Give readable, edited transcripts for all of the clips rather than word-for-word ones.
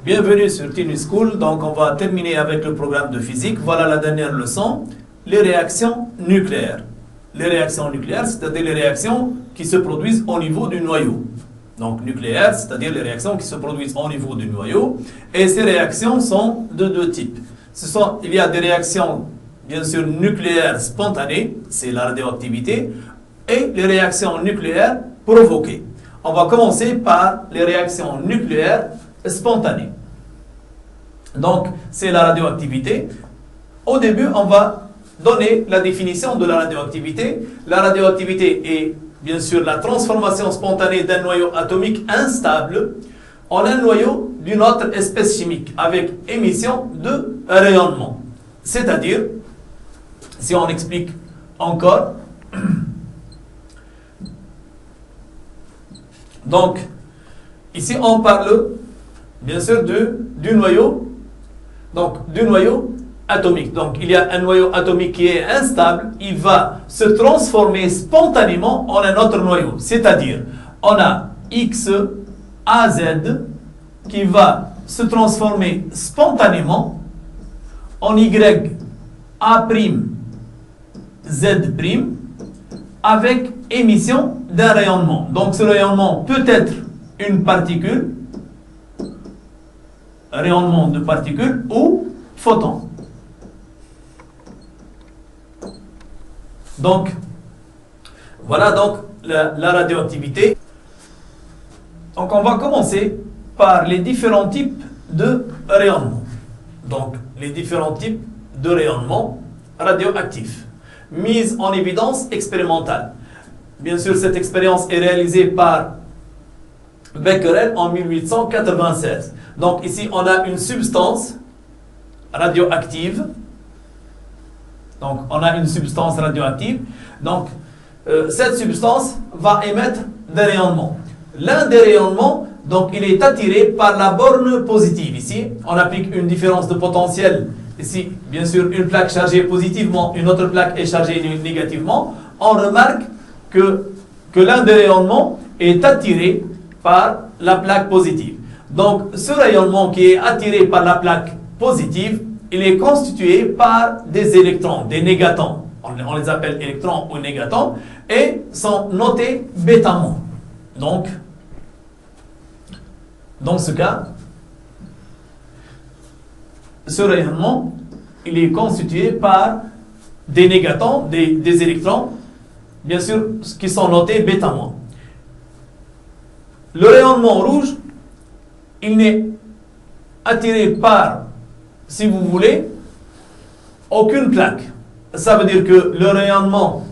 Bienvenue sur Tinu School. Donc, on va terminer avec le programme de physique. Voilà la dernière leçon, les réactions nucléaires. Les réactions nucléaires, c'est-à-dire les réactions qui se produisent au niveau du noyau. Donc, nucléaires, c'est-à-dire les réactions qui se produisent au niveau du noyau. Et ces réactions sont de deux types. Il y a des réactions, bien sûr, nucléaires spontanées, c'est la radioactivité, et les réactions nucléaires provoquées. On va commencer par les réactions nucléaires spontanées. Donc, c'est la radioactivité. Au début, on va donner la définition de la radioactivité. La radioactivité est, bien sûr, la transformation spontanée d'un noyau atomique instable en un noyau d'une autre espèce chimique avec émission de rayonnement. C'est-à-dire, si on explique encore, donc, ici on parle, bien sûr, du noyau, donc du noyau atomique. Donc, il y a un noyau atomique qui est instable, il va se transformer spontanément en un autre noyau. C'est-à-dire, on a X, A, Z, qui va se transformer spontanément en Y, A', Z', avec émission d'un rayonnement. Donc, ce rayonnement peut être une particule, rayonnement de particules, ou photon. Donc, voilà donc la radioactivité. Donc, on va commencer par les différents types de rayonnement. Donc, les différents types de rayonnement radioactif. Mise en évidence expérimentale. Bien sûr, cette expérience est réalisée par Becquerel en 1896. Donc, ici, on a une substance radioactive. Donc, on a une substance radioactive. Donc, cette substance va émettre des rayonnements. L'un des rayonnements, donc, il est attiré par la borne positive. Ici, on applique une différence de potentiel. Ici, bien sûr, une plaque chargée positivement, une autre plaque est chargée négativement. On remarque que l'un des rayonnements est attiré par la plaque positive. Donc, ce rayonnement qui est attiré par la plaque positive, il est constitué par des électrons, des négatons. On les appelle électrons ou négatons, et sont notés bêtamment. Donc, dans ce cas, ce rayonnement, il est constitué par des négatons, des électrons, bien sûr, qui sont notés bêtamment. Le rayonnement rouge, il n'est attiré par, si vous voulez, aucune plaque. Ça veut dire que le rayonnement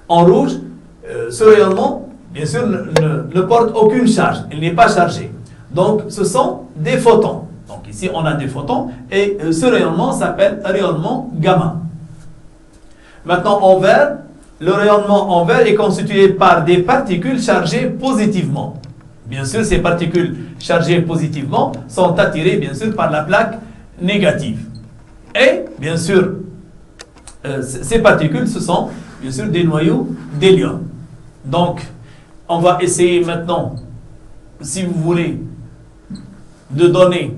en rouge, ce rayonnement, bien sûr, ne porte aucune charge. Il n'est pas chargé. Donc, ce sont des photons. Donc, ici, on a des photons. Et ce rayonnement s'appelle rayonnement gamma. Maintenant, en vert, le rayonnement en vert est constitué par des particules chargées positivement. Bien sûr, ces particules chargées positivement sont attirées, bien sûr, par la plaque négative. Et, bien sûr, ces particules, ce sont, bien sûr, des noyaux d'hélium. Donc, on va essayer maintenant, si vous voulez, de donner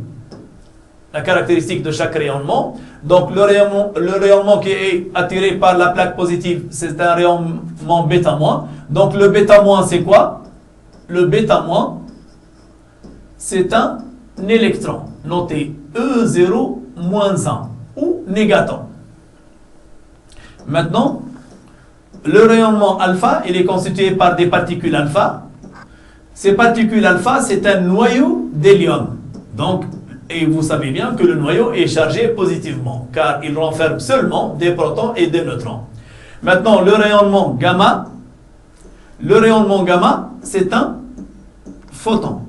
la caractéristique de chaque rayonnement. Donc, le rayonnement qui est attiré par la plaque positive, c'est un rayonnement β-. Donc, le β-, c'est quoi? Le β-, c'est un électron, noté E0-1, ou négaton. Maintenant, le rayonnement alpha, il est constitué par des particules alpha. Ces particules alpha, c'est un noyau d'hélium. Donc, et vous savez bien que le noyau est chargé positivement, car il renferme seulement des protons et des neutrons. Maintenant, le rayonnement gamma, c'est un photon.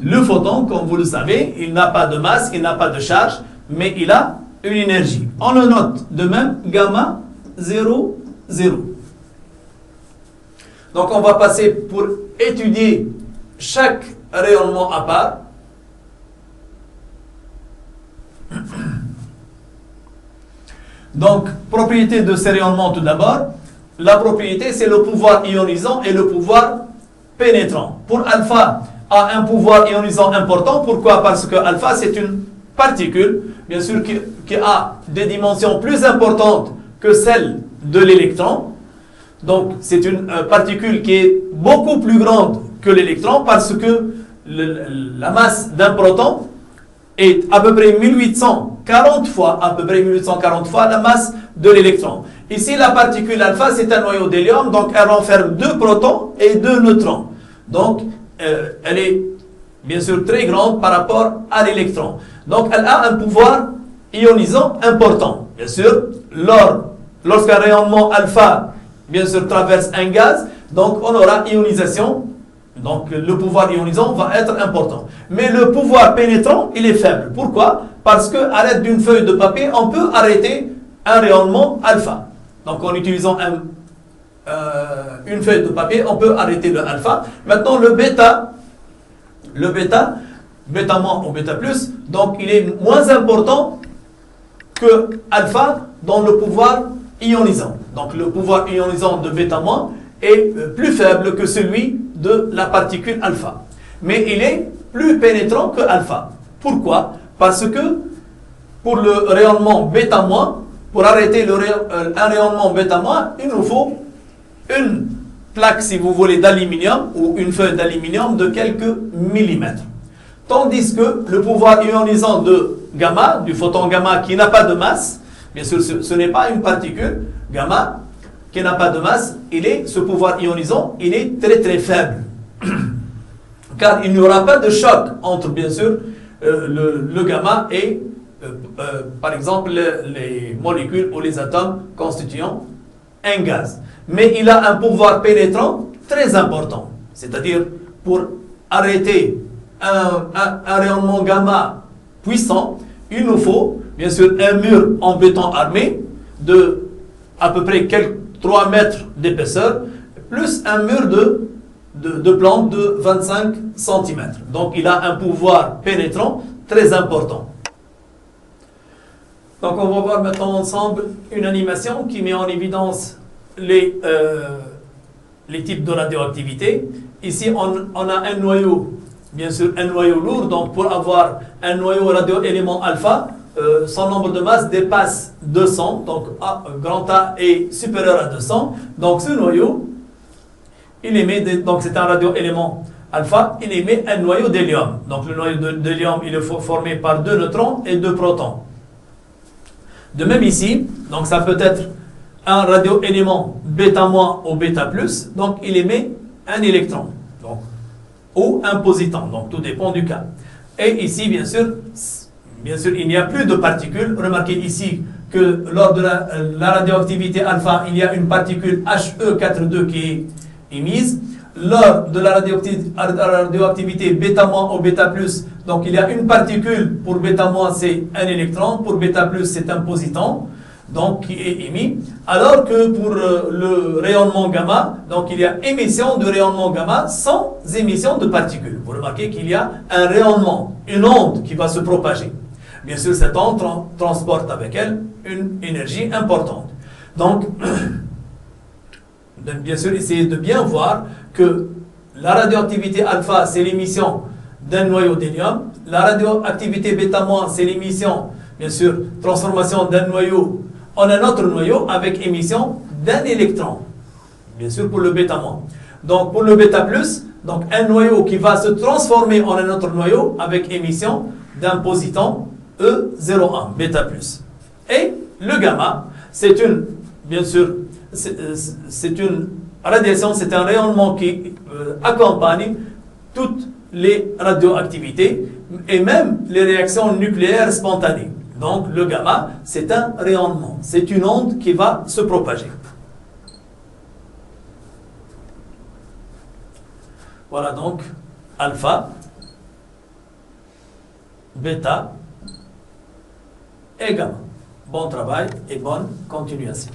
Le photon, comme vous le savez, il n'a pas de masse, il n'a pas de charge, mais il a une énergie. On le note de même, gamma 0, 0. Donc, on va passer pour étudier chaque rayonnement à part. Donc, propriété de ces rayonnements tout d'abord. La propriété, c'est le pouvoir ionisant et le pouvoir pénétrant. Pour alpha, a un pouvoir ionisant important. Pourquoi? Parce que alpha, c'est une particule, bien sûr, qui a des dimensions plus importantes que celles de l'électron. Donc, c'est une particule qui est beaucoup plus grande que l'électron parce que la masse d'un proton est à peu près 1840 fois la masse de l'électron. Ici, la particule alpha, c'est un noyau d'hélium, donc elle renferme 2 protons et 2 neutrons. Donc, elle est bien sûr très grande par rapport à l'électron. Donc, elle a un pouvoir ionisant important. Bien sûr, lorsqu'un rayonnement alpha, bien sûr, traverse un gaz, donc on aura ionisation. Donc, le pouvoir ionisant va être important. Mais le pouvoir pénétrant, il est faible. Pourquoi? Parce qu'à l'aide d'une feuille de papier, on peut arrêter un rayonnement alpha. Donc, en utilisant une feuille de papier, on peut arrêter le alpha. Maintenant, le bêta moins ou bêta plus, donc il est moins important que alpha dans le pouvoir ionisant. Donc, le pouvoir ionisant de bêta moins est plus faible que celui de la particule alpha. Mais il est plus pénétrant que alpha. Pourquoi? Parce que pour le rayonnement bêta-, pour arrêter un rayonnement bêta-, il nous faut une plaque, si vous voulez, d'aluminium ou une feuille d'aluminium de quelques millimètres. Tandis que le pouvoir ionisant de gamma, du photon gamma qui n'a pas de masse, bien sûr ce n'est pas une particule, gamma, qui n'a pas de masse, ce pouvoir ionisant, il est très très faible. Car il n'y aura pas de choc entre, bien sûr, le gamma et, par exemple, les molécules ou les atomes constituant un gaz. Mais il a un pouvoir pénétrant très important. C'est-à-dire, pour arrêter un rayonnement gamma puissant, il nous faut, bien sûr, un mur en béton armé de à peu près 3 mètres d'épaisseur, plus un mur de plantes de 25 cm. Donc, il a un pouvoir pénétrant très important. Donc, on va voir maintenant ensemble une animation qui met en évidence les types de radioactivité. Ici, on a un noyau, bien sûr, un noyau lourd. Donc, pour avoir un noyau radioélément alpha, son nombre de masse dépasse 200, donc grand A est supérieur à 200. Donc ce noyau, il émet, donc c'est un radioélément alpha, il émet un noyau d'hélium. Donc le noyau d'hélium, il est formé par 2 neutrons et 2 protons. De même ici, donc ça peut être un radioélément bêta- ou bêta+, donc il émet un électron, donc, ou un positon, donc tout dépend du cas. Et ici, bien sûr, il n'y a plus de particules. Remarquez ici que lors de la radioactivité alpha, il y a une particule He42 qui est émise. Lors de la radioactivité bêta- ou bêta+, donc il y a une particule, pour bêta-, c'est un électron, pour bêta+, c'est un positon, donc qui est émis. Alors que pour le rayonnement gamma, donc il y a émission de rayonnement gamma sans émission de particules. Vous remarquez qu'il y a un rayonnement, une onde qui va se propager. Bien sûr, cette onde transporte avec elle une énergie importante. Donc, bien sûr, essayez de bien voir que la radioactivité alpha, c'est l'émission d'un noyau d'hélium. La radioactivité bêta-, c'est l'émission, bien sûr, transformation d'un noyau en un autre noyau avec émission d'un électron. Bien sûr, pour le bêta-. Donc, pour le bêta+, donc un noyau qui va se transformer en un autre noyau avec émission d'un positon E01, bêta+. Et le gamma, c'est une, bien sûr, c'est une radiation, c'est un rayonnement qui accompagne toutes les radioactivités et même les réactions nucléaires spontanées. Donc le gamma, c'est un rayonnement, c'est une onde qui va se propager. Voilà donc alpha, bêta et gamma. Bon travail et bonne continuation.